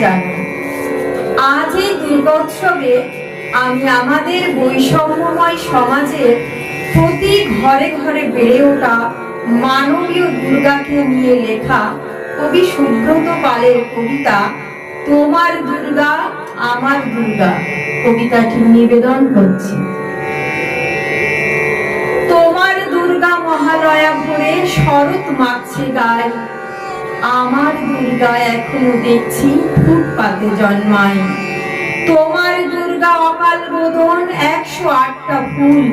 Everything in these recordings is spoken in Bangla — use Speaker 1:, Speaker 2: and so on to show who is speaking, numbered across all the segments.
Speaker 1: জানাই। আজ এই দুর্গোৎসবে আমি আমাদের বৈষম্যময় সমাজের প্রতি ঘরে ঘরে বেড়ে ওঠা মানবীয় দুর্গাকে নিয়ে লেখা কবি সুব্রত পালের কবিতা তোমার দুর্গা আমার দুর্গা কবিতাটি নিবেদন করছি। তোমার দুর্গা মহালয়া ভরে শরৎ মাগছে গায়ে, আমার দুর্গা এখনো দেখছি ফুটপাতে জন্মায়। তোমার দুর্গা অকাল বোধন 108টা ফুল,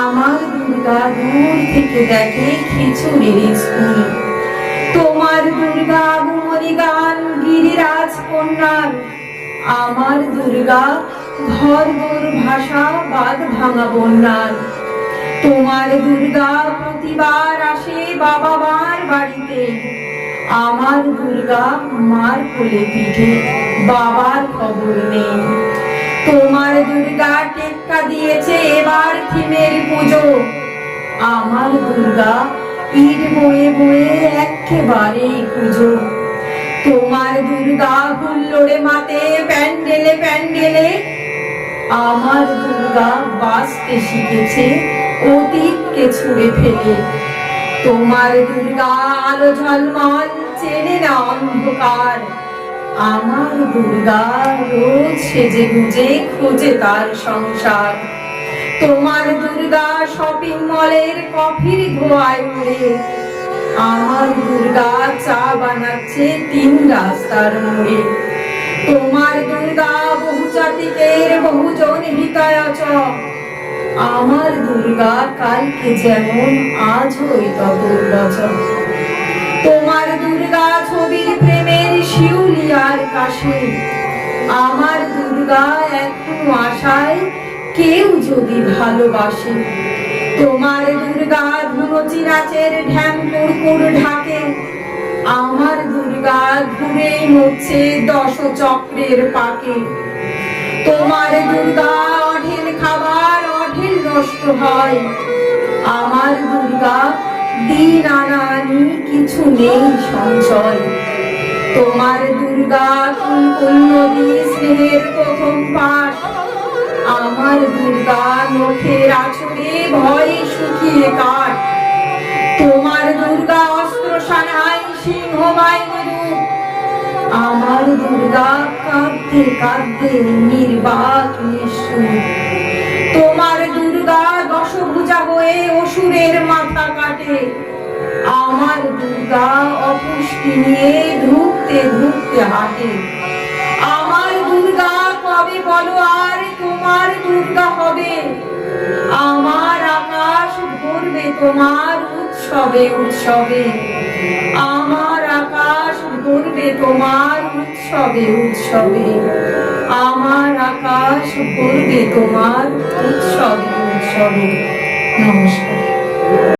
Speaker 1: আমার দুর্গা দূর থেকে দেখে খিচুড়ির স্কুল। তোমার দুর্গা আগুমরি গান গিরিরাজ কন্যার, আমার দুর্গা ঘর দোর ভাষা বাঁধ ভাঙা বন্যার। তোমার দুর্গা প্রতিবার আসে বাবা মার বাড়িতে, আমার দুর্গা মার কোলে পিঠে বাবার খবর নেই। তোমার দুর্গা টেক্কা দিয়েছে এবার থিমের পুজো, আমার দুর্গা ইট বয়ে বয়ে একেবারে পুজো। তোমার দুর্গা হুল্লোড়ে মাতে প্যান্ডেলে প্যান্ডেলে, আমার দুর্গা বাঁচতে শিখেছে অতীতকে ছুঁড়ে ফেলে। তোমার দুর্গা আলো ঝলমল চেনে না অন্ধকার, আমার দুর্গা রোজ সেজে গুজে খোঁজে তার সংসার। তোমার দুর্গা শপিং মলের কফির ধোঁয়ায় উড়ে, আমার দুর্গা চা বানাচ্ছে 3 রাস্তার মোড়ে। তোমার দুর্গা বহুজাতিকের বহুজন হৃদয়াচ, আমার দুর্গা কালকে যেমন আজই ততর বছর। তোমার দুর্গা ছবির প্রেমের শিউলিয়ার কাশে, আমার দুর্গা এখনো আশায় কেউ যদি ভালোবাসে। তোমার দুর্গা ধুনুচি নাচের ঢ্যাং কুড়কুড় ঢাকে, আমার দুর্গা ঘুরে মরছে 10 চক্রের পাকে। তোমার দুর্গা অঢেল খাবার অঢেল নষ্ট হয়, আমার দুর্গা দিন আনানি কিছু নেই সঞ্চয়। তোমার দুর্গা কুলকুল নদী স্নেহের প্রথম পাঠ, আমার দুর্গা নখের আঁচড়ে ভয়ে শুকিয়ে কাঠ। তোমার দুর্গা অস্ত্র সানাই সিংহ বাহিনী রূপ, আমার দুর্গা কাঁদতে কাঁদতে নির্বাক নিঃসুর। তোমার দুর্গা দশভুজা হয়ে অসুরের মাথা কাটে, আমার দুর্গা অপুষ্টি নিয়ে ধুঁকতে ধুঁকতে হাঁটে। আমার দুর্গা কবে বলো আর তোমার দুর্গা হবে, আমার আকাশ ভরবে তোমার উৎসবে উৎসবে। আমার আকাশ ভরবে তোমার উৎসবে উৎসবে, আমার আকাশ ভরবে তোমার উৎসবে উৎসবে। নমস্কার।